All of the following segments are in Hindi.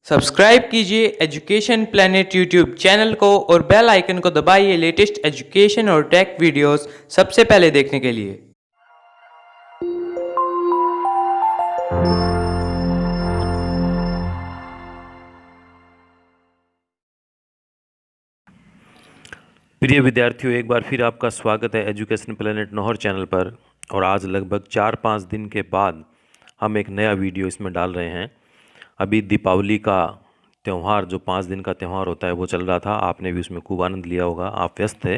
सब्सक्राइब कीजिए एजुकेशन प्लेनेट यूट्यूब चैनल को और बेल आइकन को दबाइए लेटेस्ट एजुकेशन और टेक वीडियोस सबसे पहले देखने के लिए। प्रिय विद्यार्थियों, एक बार फिर आपका स्वागत है एजुकेशन प्लेनेट नौहर चैनल पर। और आज लगभग 4-5 दिन के बाद हम एक नया वीडियो इसमें डाल रहे हैं। अभी दीपावली का त्यौहार, जो 5 दिन का त्यौहार होता है, वो चल रहा था। आपने भी उसमें खूब आनंद लिया होगा। आप व्यस्त थे,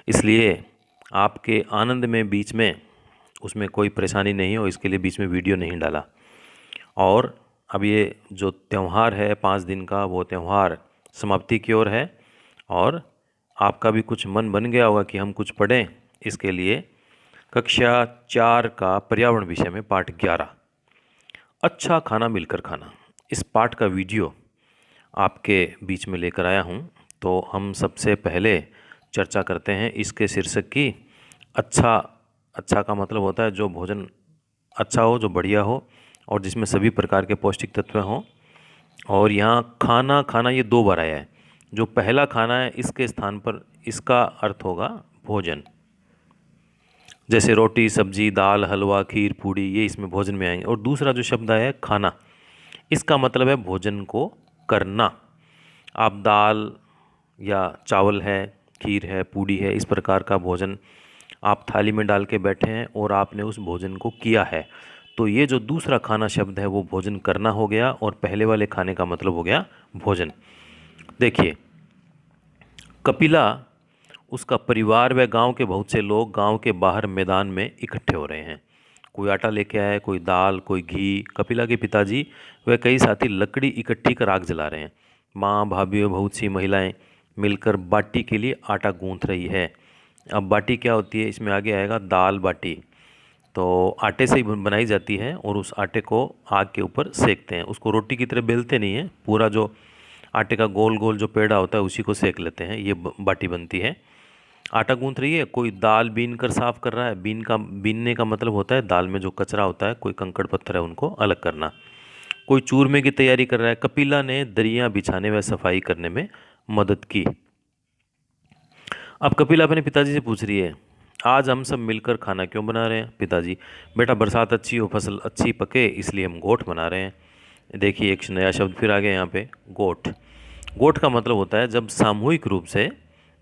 इसलिए आपके आनंद में बीच में उसमें कोई परेशानी नहीं हो, इसके लिए बीच में वीडियो नहीं डाला। और अब ये जो त्यौहार है 5 दिन का, वो त्यौहार समाप्ति की ओर है और आपका भी कुछ मन बन गया होगा कि हम कुछ पढ़ें। इसके लिए कक्षा 4 का पर्यावरण विषय में पाठ 11 अच्छा खाना मिलकर खाना, इस पाठ का वीडियो आपके बीच में लेकर आया हूं। तो हम सबसे पहले चर्चा करते हैं इसके शीर्षक की। अच्छा का मतलब होता है जो भोजन अच्छा हो, जो बढ़िया हो और जिसमें सभी प्रकार के पौष्टिक तत्व हों। और यहाँ खाना ये 2 बार आया है। जो पहला खाना है, इसके स्थान पर इसका अर्थ होगा भोजन। जैसे रोटी, सब्जी, दाल, हलवा, खीर, पूड़ी, ये इसमें भोजन में आएंगे। और दूसरा जो शब्द आया है खाना, इसका मतलब है भोजन को करना। आप दाल या चावल है, खीर है, पूड़ी है, इस प्रकार का भोजन आप थाली में डाल के बैठे हैं और आपने उस भोजन को किया है। तो ये जो दूसरा खाना शब्द है वो भोजन करना हो गया और पहले वाले खाने का मतलब हो गया भोजन। देखिए, कपिला, उसका परिवार व गांव के बहुत से लोग गांव के बाहर मैदान में इकट्ठे हो रहे हैं। कोई आटा लेके आया है, कोई दाल, कोई घी। कपिला के पिताजी व कई साथी लकड़ी इकट्ठी कर आग जला रहे हैं। माँ, भाभी व बहुत सी महिलाएं मिलकर बाटी के लिए आटा गूंथ रही है। अब बाटी क्या होती है, इसमें आगे आएगा दाल बाटी। तो आटे से ही बनाई जाती है और उस आटे को आग के ऊपर सेकते हैं। उसको रोटी की तरह बेलते नहीं हैं, पूरा जो आटे का गोल गोल जो पेड़ा होता है उसी को सेक लेते हैं। ये बाटी बनती है। आटा गूंथ रही है, कोई दाल बीन कर साफ कर रहा है। बीनने का मतलब होता है दाल में जो कचरा होता है, कोई कंकड़ पत्थर है, उनको अलग करना। कोई चूरमे की तैयारी कर रहा है। कपिला ने दरियां बिछाने व सफाई करने में मदद की। अब कपिला अपने पिताजी से पूछ रही है, आज हम सब मिलकर खाना क्यों बना रहे हैं? पिताजी, बेटा बरसात अच्छी हो, फसल अच्छी पके, इसलिए हम गोठ बना रहे हैं। देखिए, एक नया शब्द फिर आ गया यहाँ पे, गोठ। गोठ का मतलब होता है जब सामूहिक रूप से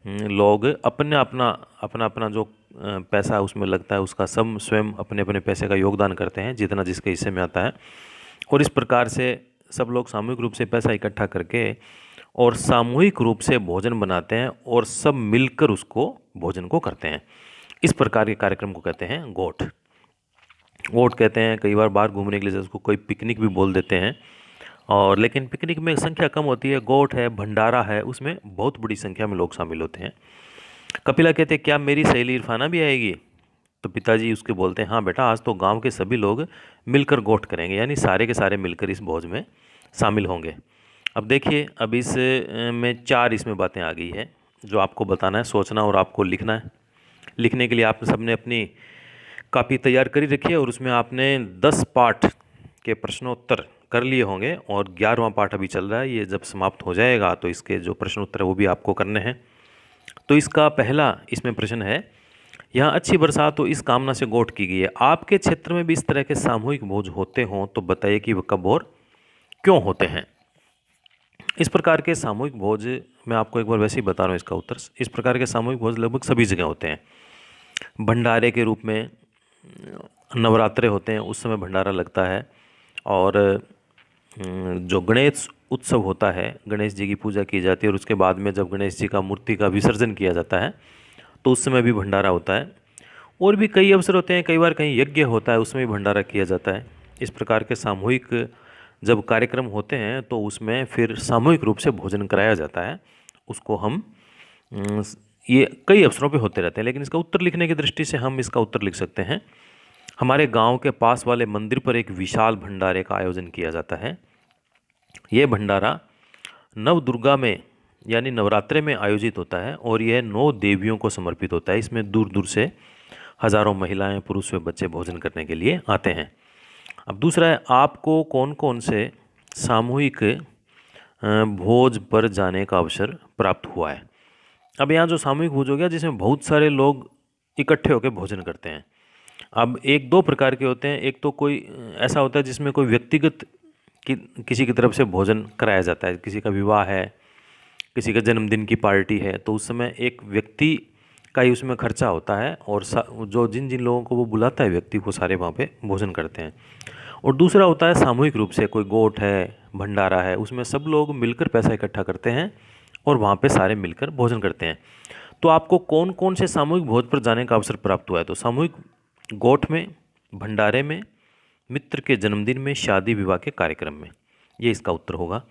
लोग अपना अपना जो पैसा उसमें लगता है, उसका सब स्वयं अपने अपने पैसे का योगदान करते हैं, जितना जिसके हिस्से में आता है। और इस प्रकार से सब लोग सामूहिक रूप से पैसा इकट्ठा करके और सामूहिक रूप से भोजन बनाते हैं और सब मिलकर उसको भोजन को करते हैं। इस प्रकार के कार्यक्रम को कहते हैं गोठ। गोठ कहते हैं कई बार बाहर घूमने के लिए, उसको कोई पिकनिक भी बोल देते हैं। और लेकिन पिकनिक में संख्या कम होती है। गोठ है, भंडारा है, उसमें बहुत बड़ी संख्या में लोग शामिल होते हैं। कपिला कहते हैं, क्या मेरी सहेली इरफाना भी आएगी? तो पिताजी उसके बोलते हैं, हाँ बेटा, आज तो गांव के सभी लोग मिलकर गोठ करेंगे, यानी सारे के सारे मिलकर इस भोज में शामिल होंगे। अब देखिए, अब इस में 4 इसमें बातें आ गई है जो आपको बताना है, सोचना और आपको लिखना है। लिखने के लिए आप सबने अपनी कापी तैयार करी रखी है और उसमें आपने 10 पाठ के प्रश्नोत्तर कर लिए होंगे और 11वां पाठ अभी चल रहा है। ये जब समाप्त हो जाएगा तो इसके जो प्रश्नोत्तर है वो भी आपको करने हैं। तो इसका पहला इसमें प्रश्न है, यहाँ अच्छी बरसात हो इस कामना से गोठ की गई है। आपके क्षेत्र में भी इस तरह के सामूहिक भोज होते हों तो बताइए कि वह कब और क्यों होते हैं। इस प्रकार के सामूहिक भोज, मैं आपको एक बार वैसे ही बता रहा हूँ इसका उत्तर। इस प्रकार के सामूहिक भोज लगभग सभी जगह होते हैं। भंडारे के रूप में नवरात्रे होते हैं, उस समय भंडारा लगता है। और जो गणेश उत्सव होता है, गणेश जी की पूजा की जाती है और उसके बाद में जब गणेश जी का मूर्ति का विसर्जन किया जाता है तो उस समय भी भंडारा होता है। और भी कई अवसर होते हैं, कई बार कहीं यज्ञ होता है, उसमें भी भंडारा किया जाता है। इस प्रकार के सामूहिक जब कार्यक्रम होते हैं तो उसमें फिर सामूहिक रूप से भोजन कराया जाता है। उसको हम ये कई अवसरों पे होते रहते हैं। लेकिन इसका उत्तर लिखने की दृष्टि से हम इसका उत्तर लिख सकते हैं, हमारे गांव के पास वाले मंदिर पर एक विशाल भंडारे का आयोजन किया जाता है। ये भंडारा नव दुर्गा में यानी नवरात्रे में आयोजित होता है और यह 9 देवियों को समर्पित होता है। इसमें दूर दूर से हजारों महिलाएं, पुरुष व बच्चे भोजन करने के लिए आते हैं। अब दूसरा है, आपको कौन कौन से सामूहिक भोज पर जाने का अवसर प्राप्त हुआ है। अब यहाँ जो सामूहिक भोज हो गया जिसमें बहुत सारे लोग इकट्ठे होकर भोजन करते हैं। अब एक दो प्रकार के होते हैं, एक तो कोई ऐसा होता है जिसमें कोई व्यक्तिगत किसी की तरफ से भोजन कराया जाता है, किसी का विवाह है, किसी का जन्मदिन की पार्टी है, तो उस समय एक व्यक्ति का ही उसमें खर्चा होता है और जो जिन जिन लोगों को वो बुलाता है व्यक्ति, वो सारे वहाँ पे भोजन करते हैं। और दूसरा होता है सामूहिक रूप से, कोई गोठ है, भंडारा है, उसमें सब लोग मिलकर पैसा इकट्ठा करते हैं और वहाँ पे सारे मिलकर भोजन करते हैं। तो आपको कौन कौन से सामूहिक भोज पर जाने का अवसर प्राप्त हुआ है? तो सामूहिक गोठ में, भंडारे में, मित्र के जन्मदिन में, शादी विवाह के कार्यक्रम में, ये इसका उत्तर होगा।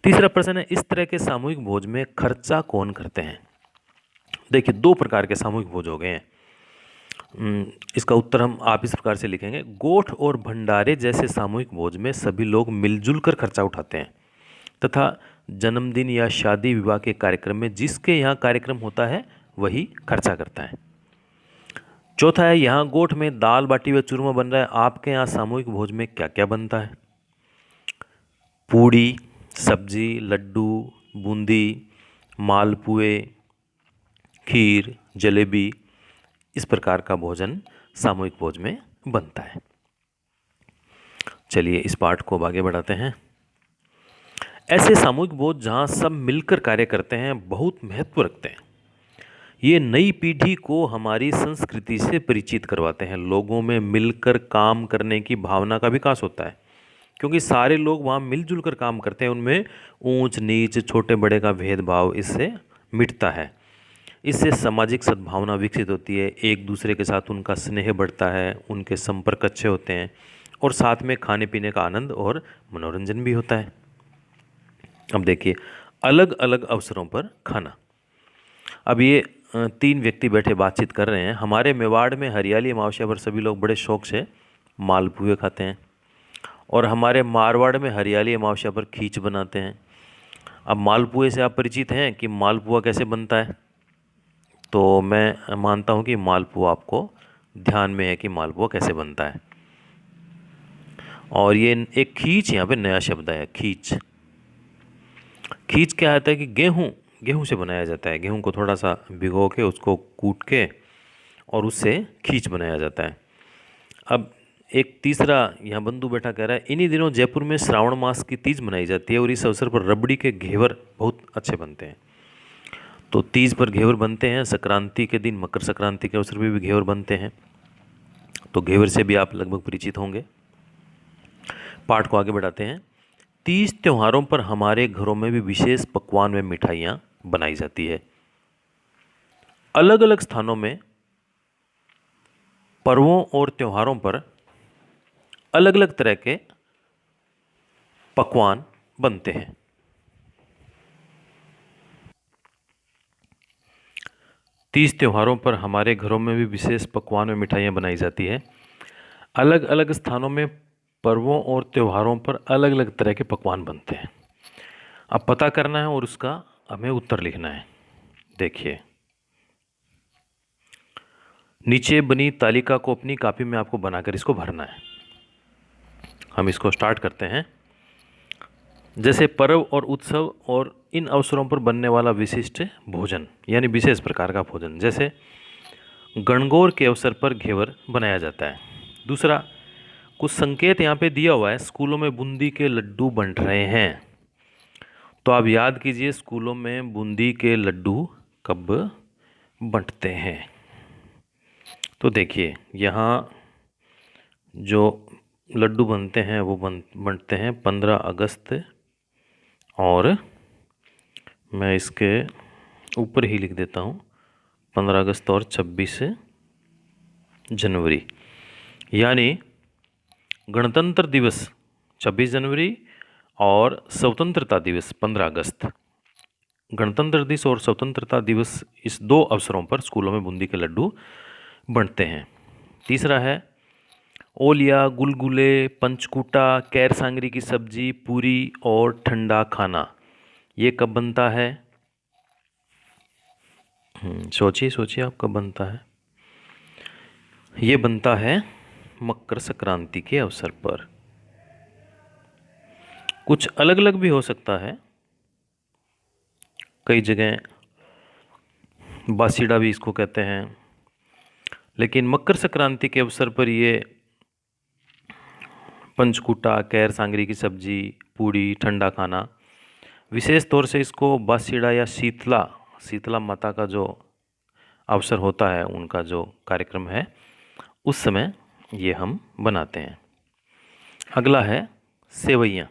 तीसरा प्रश्न है, इस तरह के सामूहिक भोज में खर्चा कौन करते हैं? देखिए, दो प्रकार के सामूहिक भोज हो गए हैं। इसका उत्तर हम आप इस प्रकार से लिखेंगे, गोठ और भंडारे जैसे सामूहिक भोज में सभी लोग मिलजुल कर खर्चा उठाते हैं तथा जन्मदिन या शादी विवाह के कार्यक्रम में जिसके यहाँ कार्यक्रम होता है वही खर्चा करता है। चौथा है, यहाँ गोठ में दाल बाटी व चूरमा बन रहा है, आपके यहाँ सामूहिक भोज में क्या क्या बनता है? पूड़ी, सब्जी, लड्डू, बूंदी, मालपुए, खीर, जलेबी, इस प्रकार का भोजन सामूहिक भोज में बनता है। चलिए इस पाठ को आगे बढ़ाते हैं। ऐसे सामूहिक भोज जहाँ सब मिलकर कार्य करते हैं बहुत महत्व रखते हैं। ये नई पीढ़ी को हमारी संस्कृति से परिचित करवाते हैं। लोगों में मिलकर काम करने की भावना का विकास होता है क्योंकि सारे लोग वहाँ मिलजुल कर काम करते हैं। उनमें ऊंच नीच, छोटे बड़े का भेदभाव इससे मिटता है। इससे सामाजिक सद्भावना विकसित होती है, एक दूसरे के साथ उनका स्नेह बढ़ता है, उनके संपर्क अच्छे होते हैं और साथ में खाने पीने का आनंद और मनोरंजन भी होता है। अब देखिए, अलग अलग अवसरों पर खाना। अब ये तीन व्यक्ति बैठे बातचीत कर रहे हैं। हमारे मेवाड़ में हरियाली अमावस्या पर सभी लोग बड़े शौक से मालपुए खाते हैं और हमारे मारवाड़ में हरियाली अमावस्या पर खीच बनाते हैं। अब मालपुए से आप परिचित हैं कि मालपुआ कैसे बनता है? तो मैं मानता हूँ कि मालपुआ आपको ध्यान में है कि मालपुआ कैसे बनता है। और ये एक खीच यहाँ पे नया शब्द है, खीच। खीच क्या होता है कि गेहूँ से बनाया जाता है। गेहूँ को थोड़ा सा भिगो के उसको कूट के और उससे खीच बनाया जाता है। अब एक तीसरा यहाँ बंधु बैठा कह रहा है, इन्हीं दिनों जयपुर में श्रावण मास की तीज मनाई जाती है और इस अवसर पर रबड़ी के घेवर बहुत अच्छे बनते हैं। तो तीज पर घेवर बनते हैं, संक्रांति के दिन, मकर संक्रांति के अवसर पर भी घेवर बनते हैं। तो घेवर से भी आप लगभग परिचित होंगे। पाठ को आगे बढ़ाते हैं। तीज त्योहारों पर हमारे घरों में भी विशेष पकवान व मिठाइयाँ बनाई जाती है। अलग अलग स्थानों में पर्वों और त्योहारों पर अलग अलग तरह के पकवान बनते हैं। तीज त्योहारों पर हमारे घरों में भी विशेष पकवान व मिठाइयाँ बनाई जाती है। अलग अलग स्थानों में पर्वों और त्योहारों पर अलग अलग तरह के पकवान बनते हैं। अब पता करना है और उसका हमें उत्तर लिखना है। देखिए, नीचे बनी तालिका को अपनी कॉपी में आपको बनाकर इसको भरना है। हम इसको स्टार्ट करते हैं। जैसे पर्व और उत्सव और इन अवसरों पर बनने वाला विशिष्ट भोजन यानी विशेष प्रकार का भोजन, जैसे गणगौर के अवसर पर घेवर बनाया जाता है। दूसरा, कुछ संकेत यहाँ पे दिया हुआ है, स्कूलों में बूंदी के लड्डू बन रहे हैं। तो आप याद कीजिए, स्कूलों में बूंदी के लड्डू कब बंटते हैं? तो देखिए, यहाँ जो लड्डू बनते हैं वो बंटते हैं 15 अगस्त और मैं इसके ऊपर ही लिख देता हूँ 15 अगस्त और 26 जनवरी, यानी गणतंत्र दिवस 26 जनवरी और स्वतंत्रता दिवस 15 अगस्त। गणतंत्र दिवस और स्वतंत्रता दिवस, इस दो अवसरों पर स्कूलों में बूंदी के लड्डू बंटते हैं। तीसरा है ओलिया, गुलगुले, पंचकूटा, कैर सांगरी की सब्जी, पूरी और ठंडा खाना, ये कब बनता है? सोचिए सोचिए आप, कब बनता है? ये बनता है मकर संक्रांति के अवसर पर। कुछ अलग अलग भी हो सकता है, कई जगह बासीड़ा भी इसको कहते हैं। लेकिन मकर संक्रांति के अवसर पर ये पंचकूटा, कैर सांगरी की सब्जी, पूड़ी, ठंडा खाना, विशेष तौर से इसको बासीड़ा या शीतला शीतला माता का जो अवसर होता है, उनका जो कार्यक्रम है, उस समय ये हम बनाते हैं। अगला है सेवइयाँ।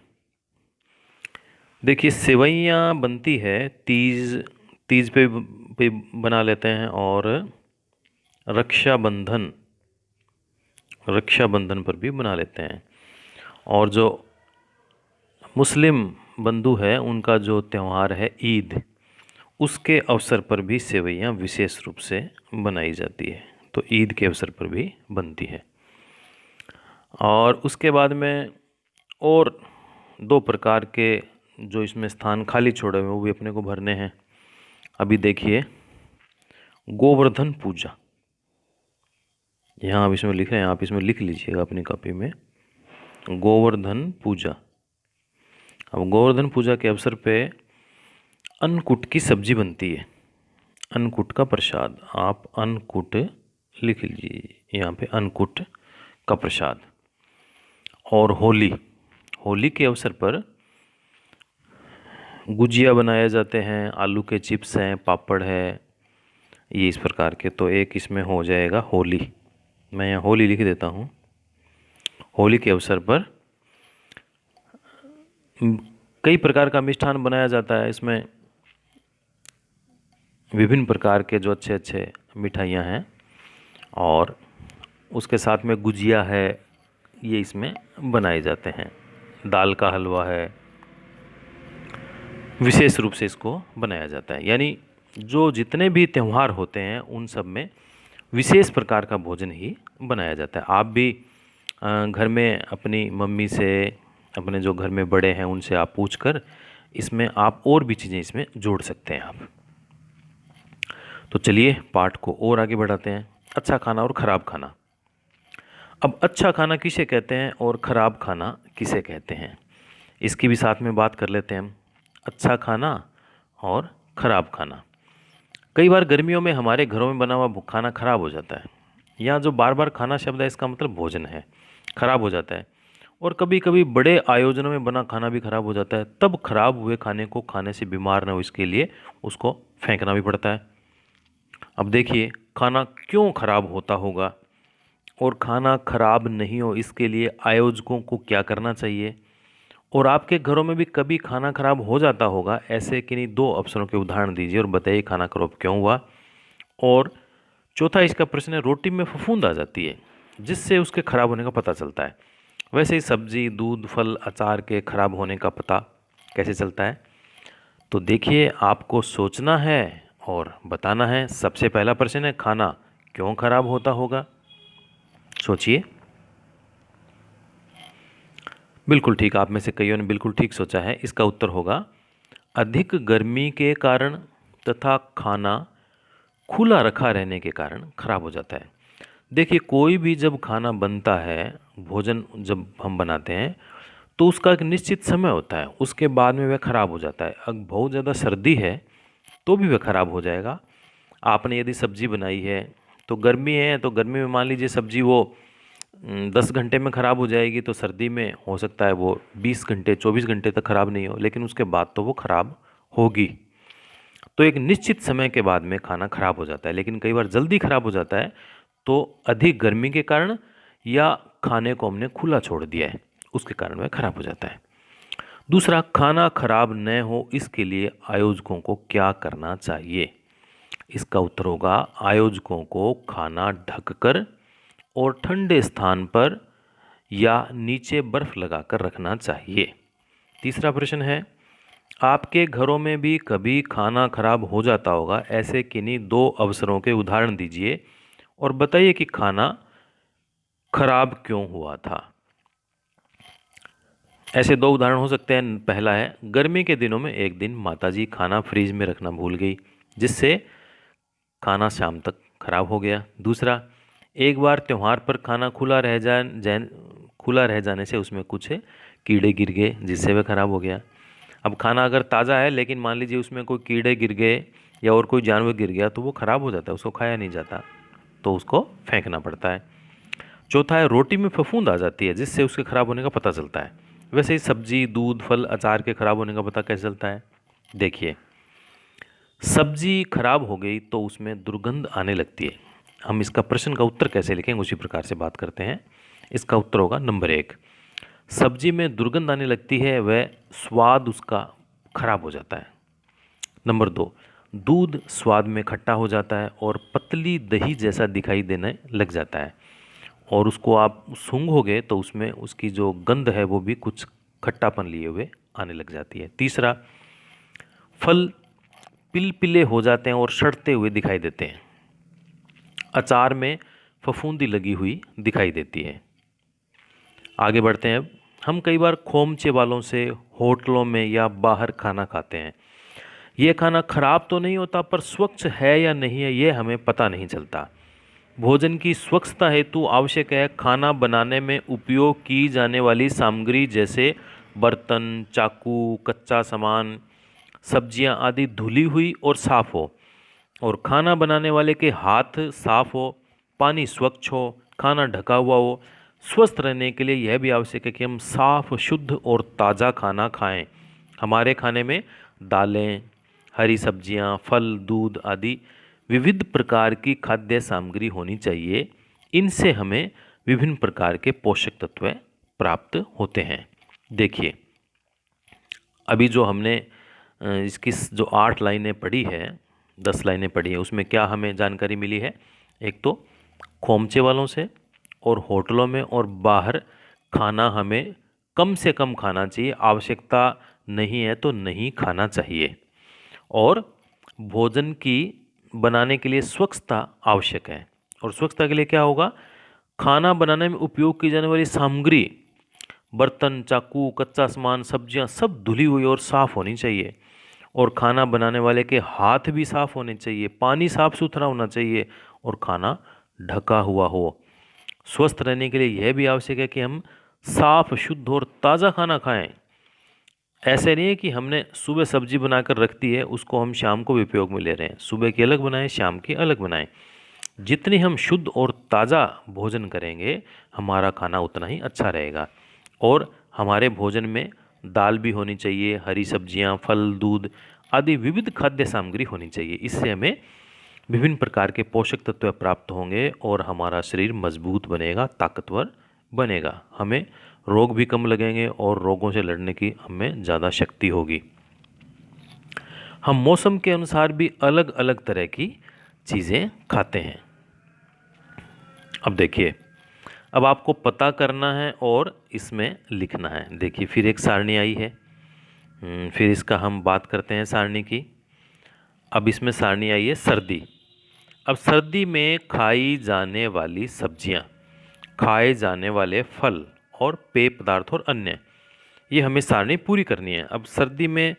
देखिए सेवइयाँ बनती है तीज तीज पे बना लेते हैं, और रक्षाबंधन रक्षाबंधन पर भी बना लेते हैं। और जो मुस्लिम बंधु है उनका जो त्यौहार है ईद, उसके अवसर पर भी सेवइयाँ विशेष रूप से बनाई जाती है। तो ईद के अवसर पर भी बनती है। और उसके बाद में और दो प्रकार के जो इसमें स्थान खाली छोड़े हुए वो भी अपने को भरने हैं। अभी देखिए गोवर्धन पूजा, यहाँ आप इसमें लिख रहे हैं, आप इसमें लिख लीजिएगा अपनी कॉपी में, गोवर्धन पूजा। अब गोवर्धन पूजा के अवसर पे अन्नकूट की सब्जी बनती है, अन्नकूट का प्रसाद। आप अन्नकूट लिख लीजिए यहाँ पे, अन्नकूट का प्रसाद। और होली के अवसर पर गुजिया बनाए जाते हैं, आलू के चिप्स हैं, पापड़ है, ये इस प्रकार के। तो एक इसमें हो जाएगा होली, मैं यहाँ होली लिख देता हूँ। होली के अवसर पर कई प्रकार का मिष्ठान बनाया जाता है। इसमें विभिन्न प्रकार के जो अच्छे अच्छे मिठाइयाँ हैं, और उसके साथ में गुजिया है, ये इसमें बनाए जाते हैं। दाल का हलवा है, विशेष रूप से इसको बनाया जाता है। यानी जो जितने भी त्यौहार होते हैं उन सब में विशेष प्रकार का भोजन ही बनाया जाता है। आप भी घर में अपनी मम्मी से, अपने जो घर में बड़े हैं उनसे आप पूछकर इसमें आप और भी चीज़ें इसमें जोड़ सकते हैं आप। तो चलिए पाठ को और आगे बढ़ाते हैं। अच्छा खाना और ख़राब खाना। अब अच्छा खाना किसे कहते हैं और ख़राब खाना किसे कहते हैं, इसकी भी साथ में बात कर लेते हैं हम। अच्छा खाना और ख़राब खाना। कई बार गर्मियों में हमारे घरों में बना हुआ खाना ख़राब हो जाता है। यहाँ जो बार बार खाना शब्द है, इसका मतलब भोजन है, ख़राब हो जाता है। और कभी कभी बड़े आयोजनों में बना खाना भी ख़राब हो जाता है। तब खराब हुए खाने को खाने से बीमार न हो, इसके लिए उसको फेंकना भी पड़ता है। अब देखिए खाना क्यों ख़राब होता होगा, और खाना ख़राब नहीं हो इसके लिए आयोजकों को क्या करना चाहिए, और आपके घरों में भी कभी खाना ख़राब हो जाता होगा, ऐसे किन्हीं दो अवसरों के उदाहरण दीजिए और बताइए खाना ख़राब क्यों हुआ। और चौथा इसका प्रश्न है, रोटी में फफूंद आ जाती है जिससे उसके ख़राब होने का पता चलता है। वैसे ही सब्जी, दूध, फल, अचार के ख़राब होने का पता कैसे चलता है। तो देखिए आपको सोचना है और बताना है। सबसे पहला प्रश्न है, खाना क्यों ख़राब होता होगा, सोचिए। बिल्कुल ठीक, आप में से कईयों ने बिल्कुल ठीक सोचा है। इसका उत्तर होगा अधिक गर्मी के कारण तथा खाना खुला रखा रहने के कारण खराब हो जाता है। देखिए कोई भी जब खाना बनता है, भोजन जब हम बनाते हैं, तो उसका एक निश्चित समय होता है, उसके बाद में वह खराब हो जाता है। अब बहुत ज़्यादा सर्दी है तो भी वह खराब हो जाएगा। आपने यदि सब्जी बनाई है तो गर्मी है, तो गर्मी में मान लीजिए सब्जी वो 10 घंटे में ख़राब हो जाएगी, तो सर्दी में हो सकता है वो 20 घंटे 24 घंटे तक ख़राब नहीं हो, लेकिन उसके बाद तो वो ख़राब होगी। तो एक निश्चित समय के बाद में खाना ख़राब हो जाता है। लेकिन कई बार जल्दी ख़राब हो जाता है, तो अधिक गर्मी के कारण या खाने को हमने खुला छोड़ दिया है, उसके कारण वह ख़राब हो जाता है। दूसरा, खाना खराब न हो इसके लिए आयोजकों को क्या करना चाहिए। इसका उत्तर होगा आयोजकों को खाना ढककर और ठंडे स्थान पर या नीचे बर्फ लगाकर रखना चाहिए। तीसरा प्रश्न है, आपके घरों में भी कभी खाना खराब हो जाता होगा, ऐसे किन्हीं दो अवसरों के उदाहरण दीजिए और बताइए कि खाना खराब क्यों हुआ था। ऐसे दो उदाहरण हो सकते हैं। पहला है, गर्मी के दिनों में एक दिन माताजी खाना फ्रीज में रखना भूल गई, जिससे खाना शाम तक खराब हो गया। दूसरा, एक बार त्यौहार पर खाना खुला रह जाने से उसमें कुछ कीड़े गिर गए, जिससे वह खराब हो गया। अब खाना अगर ताज़ा है लेकिन मान लीजिए उसमें कोई कीड़े गिर गए या और कोई जानवर गिर गया तो वो ख़राब हो जाता है, उसको खाया नहीं जाता, तो उसको फेंकना पड़ता है। चौथा है रोटी में फफूंद आ जाती है जिससे उसके ख़राब होने का पता चलता है। वैसे ही सब्जी, दूध, फल, अचार के ख़राब होने का पता कैसे चलता है? देखिए, सब्जी खराब हो गई तो उसमें दुर्गंध आने लगती है। हम इसका प्रश्न का उत्तर कैसे लिखेंगे उसी प्रकार से बात करते हैं। इसका उत्तर होगा नंबर 1, सब्जी में दुर्गंध आने लगती है, वह स्वाद उसका खराब हो जाता है। नंबर 2, दूध स्वाद में खट्टा हो जाता है और पतली दही जैसा दिखाई देने लग जाता है, और उसको आप सूंघोगे तो उसमें उसकी जो गंध है वो भी कुछ खट्टापन लिए हुए आने लग जाती है। तीसरा, फल पिलपिले हो जाते हैं और सड़ते हुए दिखाई देते हैं। अचार में फफूंदी लगी हुई दिखाई देती है। आगे बढ़ते हैं। अब हम कई बार खोमचे वालों से होटलों में या बाहर खाना खाते हैं। ये खाना खराब तो नहीं होता पर स्वच्छ है या नहीं है ये हमें पता नहीं चलता। भोजन की स्वच्छता हेतु आवश्यक है खाना बनाने में उपयोग की जाने वाली सामग्री जैसे बर्तन, चाकू, कच्चा सामान, सब्जियां आदि धुली हुई और साफ हो, और खाना बनाने वाले के हाथ साफ हो, पानी स्वच्छ हो, खाना ढका हुआ हो। स्वस्थ रहने के लिए यह भी आवश्यक है कि हम साफ, शुद्ध और ताज़ा खाना खाएं। हमारे खाने में दालें, हरी सब्जियां, फल, दूध आदि विविध प्रकार की खाद्य सामग्री होनी चाहिए। इनसे हमें विभिन्न प्रकार के पोषक तत्व प्राप्त होते हैं। देखिए, अभी जो हमने इसकी जो 8 लाइनें पढ़ी है, 10 लाइनें पढ़ी है, उसमें क्या हमें जानकारी मिली है? एक तो खोमचे वालों से और होटलों में और बाहर खाना हमें कम से कम खाना चाहिए, आवश्यकता नहीं है तो नहीं खाना चाहिए। और भोजन की बनाने के लिए स्वच्छता आवश्यक है, और स्वच्छता के लिए क्या होगा? खाना बनाने में उपयोग की जाने वाली सामग्री, बर्तन, चाकू, कच्चा सामान, सब्जियां सब धुली हुई और साफ़ होनी चाहिए, और खाना बनाने वाले के हाथ भी साफ़ होने चाहिए, पानी साफ़ सुथरा होना चाहिए, और खाना ढका हुआ हो। स्वस्थ रहने के लिए यह भी आवश्यक है कि हम साफ़, शुद्ध और ताज़ा खाना खाएं। ऐसे नहीं है कि हमने सुबह सब्जी बनाकर रख दी है, उसको हम शाम को भी उपयोग में ले रहे हैं। सुबह की अलग बनाएं, शाम की अलग बनाएं। जितनी हम शुद्ध और ताज़ा भोजन करेंगे हमारा खाना उतना ही अच्छा रहेगा। और हमारे भोजन में दाल भी होनी चाहिए, हरी सब्जियां, फल, दूध आदि विविध खाद्य सामग्री होनी चाहिए। इससे हमें विभिन्न प्रकार के पोषक तत्व प्राप्त होंगे और हमारा शरीर मजबूत बनेगा, ताकतवर बनेगा। हमें रोग भी कम लगेंगे और रोगों से लड़ने की हमें ज़्यादा शक्ति होगी। हम मौसम के अनुसार भी अलग अलग तरह की चीज़ें खाते हैं। अब देखिए, अब आपको पता करना है और इसमें लिखना है। देखिए, फिर एक सारणी आई है। फिर इसका हम बात करते हैं सारणी की। अब इसमें सारणी आई है सर्दी। अब सर्दी में खाई जाने वाली सब्जियां, खाए जाने वाले फल और पेय पदार्थ और अन्य, ये हमें सारणी पूरी करनी है। अब सर्दी में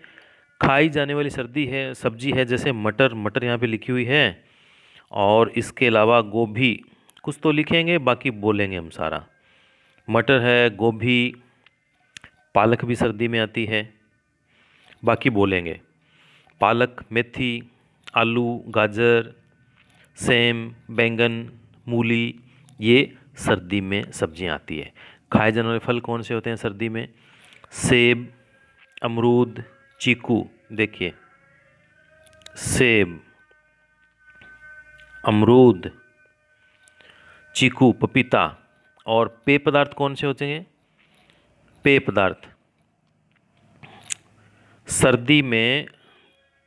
खाई जाने वाली सर्दी है सब्जी है जैसे मटर, मटर यहाँ पे लिखी हुई है, और इसके अलावा गोभी, कुछ तो लिखेंगे बाकी बोलेंगे हम सारा। मटर है, गोभी, पालक भी सर्दी में आती है, बाकी बोलेंगे। पालक, मेथी, आलू, गाजर, सेम, बैंगन, मूली, ये सर्दी में सब्जियां आती है। खाए जाने वाले फल कौन से होते हैं सर्दी में? सेब, अमरूद, चीकू। देखिए, सेब, अमरूद, चीकू, पपीता। और पेय पदार्थ कौन से होते हैं? पेय पदार्थ सर्दी में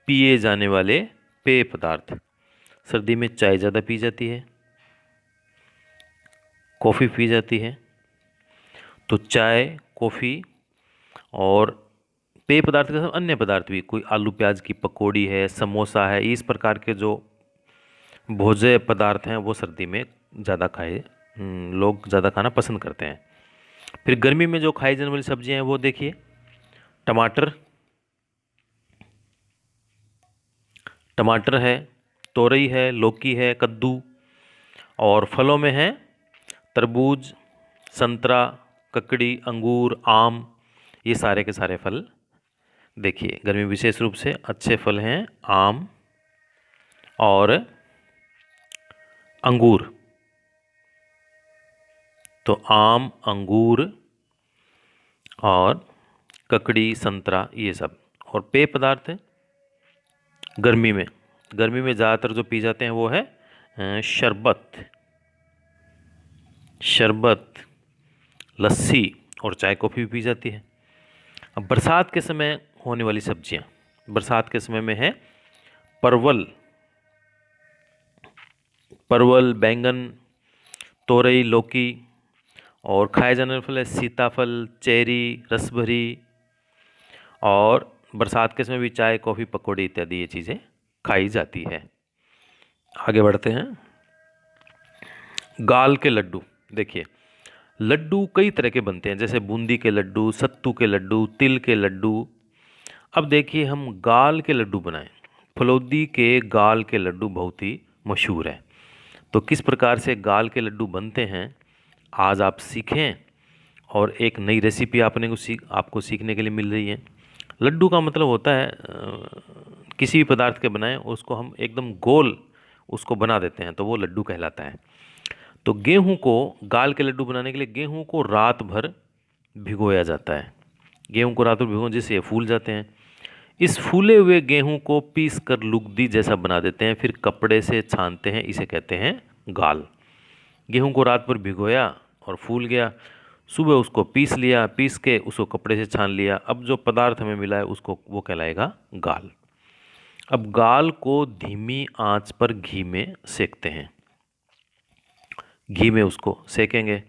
पिए जाने वाले पेय पदार्थ। सर्दी में चाय ज़्यादा पी जाती है, कॉफ़ी पी जाती है, तो चाय, कॉफ़ी और पेय पदार्थ के साथ अन्य पदार्थ भी, कोई आलू प्याज की पकौड़ी है, समोसा है, इस प्रकार के जो भोज्य पदार्थ हैं वो सर्दी में ज़्यादा लोग ज़्यादा खाना पसंद करते हैं। फिर गर्मी में जो खाई जाने वाली सब्जियां हैं वो देखिए, टमाटर, टमाटर है, तोरई है, लौकी है, कद्दू। और फलों में है तरबूज, संतरा, ककड़ी, अंगूर, आम, ये सारे के सारे फल देखिए गर्मी में विशेष रूप से अच्छे फल हैं आम और अंगूर। तो आम, अंगूर और ककड़ी, संतरा, ये सब। और पेय पदार्थ गर्मी में ज़्यादातर जो पी जाते हैं वो है शरबत, लस्सी और चाय कॉफ़ी भी पी जाती है। अब बरसात के समय होने वाली सब्जियां, बरसात के समय में है परवल, बैंगन, तोरई, लौकी। और खाए जाने वाले फल है सीताफल, चेरी, रसभरी। और बरसात के समय भी चाय, कॉफ़ी, पकौड़ी इत्यादि ये चीज़ें खाई जाती है। आगे बढ़ते हैं। गाल के लड्डू। देखिए लड्डू कई तरह के बनते हैं, जैसे बूंदी के लड्डू, सत्तू के लड्डू, तिल के लड्डू। अब देखिए हम गाल के लड्डू बनाएं। फलोदी के गाल के लड्डू बहुत ही मशहूर है। तो किस प्रकार से गाल के लड्डू बनते हैं आज आप सीखें, और एक नई रेसिपी आपको सीखने के लिए मिल रही है। लड्डू का मतलब होता है किसी भी पदार्थ के बनाएं उसको हम एकदम गोल उसको बना देते हैं तो वो लड्डू कहलाता है। तो गेहूं को, गाल के लड्डू बनाने के लिए गेहूं को रात भर भिगोया जाता है। गेहूं को रात भर भिगो जिससे ये फूल जाते हैं। इस फूले हुए गेहूं को पीस कर लुगदी जैसा बना देते हैं, फिर कपड़े से छानते हैं, इसे कहते हैं गाल। गेहूं को रात भर भिगोया और फूल गया, सुबह उसको पीस लिया, पीस के उसको कपड़े से छान लिया, अब जो पदार्थ हमें मिला है उसको वो कहलाएगा गाल। अब गाल को धीमी आंच पर घी में सेकते हैं, घी में उसको सेकेंगे।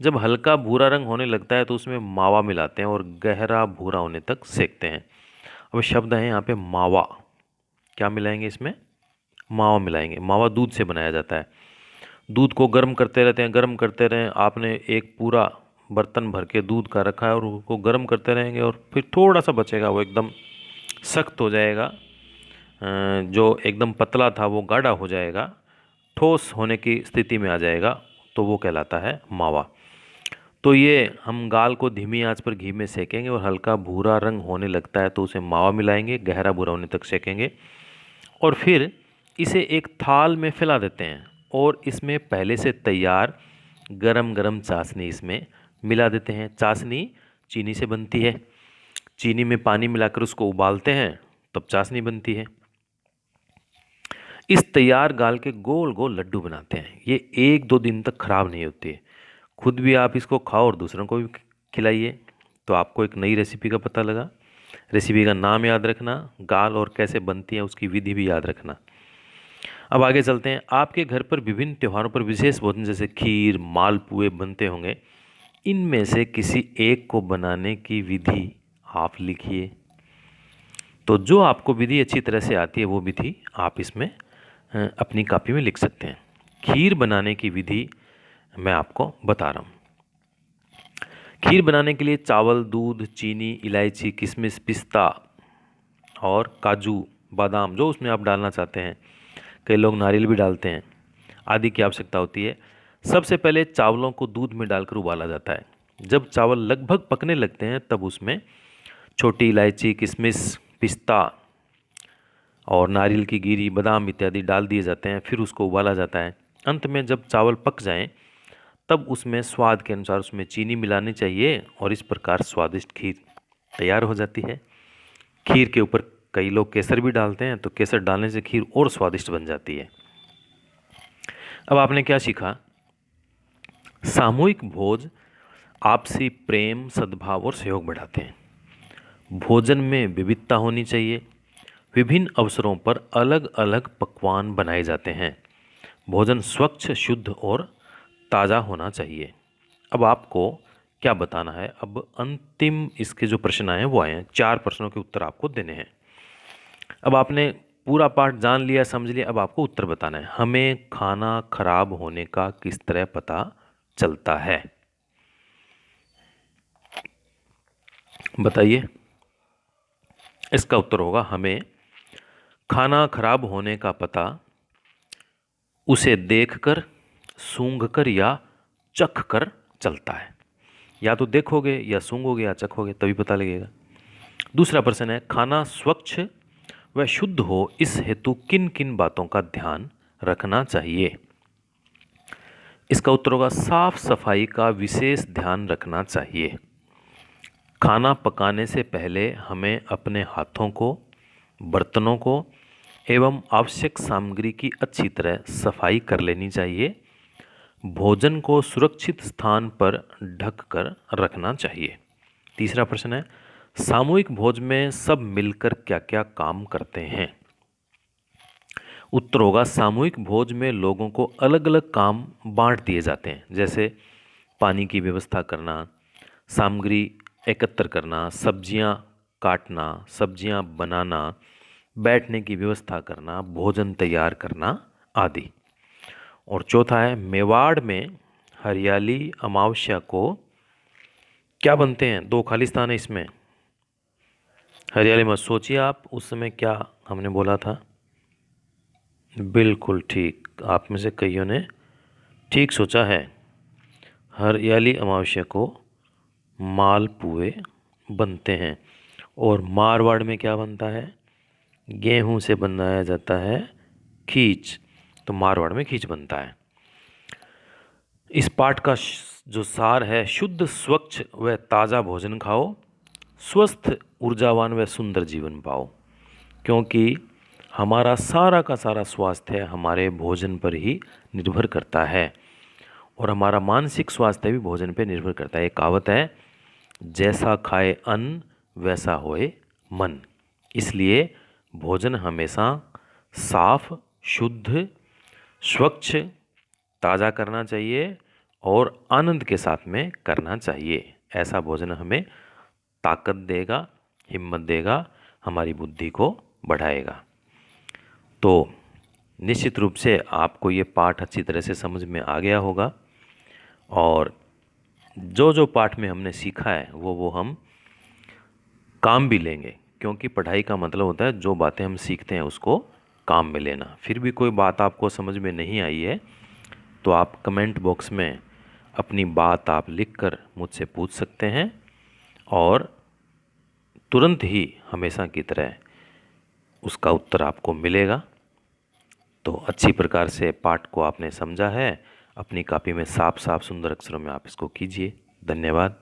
जब हल्का भूरा रंग होने लगता है तो उसमें मावा मिलाते हैं और गहरा भूरा होने तक सेकते हैं। अब शब्द है यहाँ पे मावा, क्या मिलाएंगे इसमें? मावा मिलाएंगे। मावा दूध से बनाया जाता है। दूध को गर्म करते रहते हैं, गर्म करते रहें। आपने एक पूरा बर्तन भर के दूध का रखा है और उसको गर्म करते रहेंगे और फिर थोड़ा सा बचेगा, वो एकदम सख्त हो जाएगा। जो एकदम पतला था वो गाढ़ा हो जाएगा, ठोस होने की स्थिति में आ जाएगा, तो वो कहलाता है मावा। तो ये हम गाल को धीमी आंच पर घी में सेकेंगे और हल्का भूरा रंग होने लगता है तो उसे मावा मिलाएंगे, गहरा भूरा होने तक सेकेंगे और फिर इसे एक थाल में फैला देते हैं और इसमें पहले से तैयार गरम गरम चाशनी इसमें मिला देते हैं। चाशनी चीनी से बनती है। चीनी में पानी मिलाकर उसको उबालते हैं तब चाशनी बनती है। इस तैयार गाल के गोल गोल लड्डू बनाते हैं। ये 1-2 दिन तक खराब नहीं होती है। खुद भी आप इसको खाओ और दूसरों को भी खिलाइए। तो आपको एक नई रेसिपी का पता लगा। रेसिपी का नाम याद रखना, गाल और कैसे बनती है उसकी विधि भी याद रखना। अब आगे चलते हैं। आपके घर पर विभिन्न त्योहारों पर विशेष भोजन जैसे खीर, मालपुए बनते होंगे। इनमें से किसी एक को बनाने की विधि आप लिखिए। तो जो आपको विधि अच्छी तरह से आती है वो विधि आप इसमें अपनी कॉपी में लिख सकते हैं। खीर बनाने की विधि मैं आपको बता रहा हूँ। खीर बनाने के लिए चावल, दूध, चीनी, इलायची, किशमिश, पिस्ता और काजू, बादाम जो उसमें आप डालना चाहते हैं, कई लोग नारियल भी डालते हैं, आदि की आवश्यकता होती है। सबसे पहले चावलों को दूध में डालकर उबाला जाता है। जब चावल लगभग पकने लगते हैं तब उसमें छोटी इलायची, किशमिश, पिस्ता और नारियल की गिरी, बादाम इत्यादि डाल दिए जाते हैं। फिर उसको उबाला जाता है। अंत में जब चावल पक जाएं तब उसमें स्वाद के अनुसार उसमें चीनी मिलानी चाहिए और इस प्रकार स्वादिष्ट खीर तैयार हो जाती है। खीर के ऊपर कई लोग केसर भी डालते हैं, तो केसर डालने से खीर और स्वादिष्ट बन जाती है। अब आपने क्या सीखा? सामूहिक भोज आपसी प्रेम, सद्भाव और सहयोग बढ़ाते हैं। भोजन में विविधता होनी चाहिए। विभिन्न अवसरों पर अलग अलग पकवान बनाए जाते हैं। भोजन स्वच्छ, शुद्ध और ताज़ा होना चाहिए। अब आपको क्या बताना है? अब अंतिम इसके जो प्रश्न आए हैं वो आए हैं। 4 प्रश्नों के उत्तर आपको देने हैं। अब आपने पूरा पाठ जान लिया, समझ लिया, अब आपको उत्तर बताना है। हमें खाना खराब होने का किस तरह पता चलता है? बताइए। इसका उत्तर होगा हमें खाना खराब होने का पता उसे देखकर, सूंघकर या चखकर चलता है। या तो देखोगे या सूंघोगे या चखोगे तभी पता लगेगा। दूसरा प्रश्न है, खाना स्वच्छ व शुद्ध हो इस हेतु किन किन बातों का ध्यान रखना चाहिए? इसका उत्तर होगा साफ सफाई का विशेष ध्यान रखना चाहिए। खाना पकाने से पहले हमें अपने हाथों को, बर्तनों को एवं आवश्यक सामग्री की अच्छी तरह सफाई कर लेनी चाहिए। भोजन को सुरक्षित स्थान पर ढक कर रखना चाहिए। तीसरा प्रश्न है, सामूहिक भोज में सब मिलकर क्या क्या काम करते हैं? उत्तर होगा सामूहिक भोज में लोगों को अलग अलग काम बांट दिए जाते हैं, जैसे पानी की व्यवस्था करना, सामग्री एकत्र करना, सब्जियां काटना, सब्जियां बनाना, बैठने की व्यवस्था करना, भोजन तैयार करना आदि। और चौथा है, मेवाड़ में हरियाली अमावस्या को क्या बनते हैं? दो खाली स्थान है इसमें, हरियाली मत सोचिए आप, उस समय क्या हमने बोला था? बिल्कुल ठीक, आप में से कईयों ने ठीक सोचा है। हरियाली अमावस्या को मालपुए बनते हैं। और मारवाड़ में क्या बनता है? गेहूं से बनाया जाता है खीच, तो मारवाड़ में खीच बनता है। इस पाठ का जो सार है, शुद्ध स्वच्छ व ताज़ा भोजन खाओ, स्वस्थ ऊर्जावान व सुंदर जीवन पाओ। क्योंकि हमारा सारा का सारा स्वास्थ्य हमारे भोजन पर ही निर्भर करता है और हमारा मानसिक स्वास्थ्य भी भोजन पर निर्भर करता है। एक कहावत है, जैसा खाए अन्न वैसा होए मन। इसलिए भोजन हमेशा साफ, शुद्ध, स्वच्छ, ताज़ा करना चाहिए और आनंद के साथ में करना चाहिए। ऐसा भोजन हमें ताकत देगा, हिम्मत देगा, हमारी बुद्धि को बढ़ाएगा। तो निश्चित रूप से आपको ये पाठ अच्छी तरह से समझ में आ गया होगा और जो जो पाठ में हमने सीखा है वो हम काम भी लेंगे, क्योंकि पढ़ाई का मतलब होता है जो बातें हम सीखते हैं उसको काम में लेना। फिर भी कोई बात आपको समझ में नहीं आई है तो आप कमेंट बॉक्स में अपनी बात आप लिखकर मुझसे पूछ सकते हैं और तुरंत ही हमेशा की तरह उसका उत्तर आपको मिलेगा। तो अच्छी प्रकार से पाठ को आपने समझा है, अपनी कॉपी में साफ साफ सुंदर अक्षरों में आप इसको कीजिए। धन्यवाद।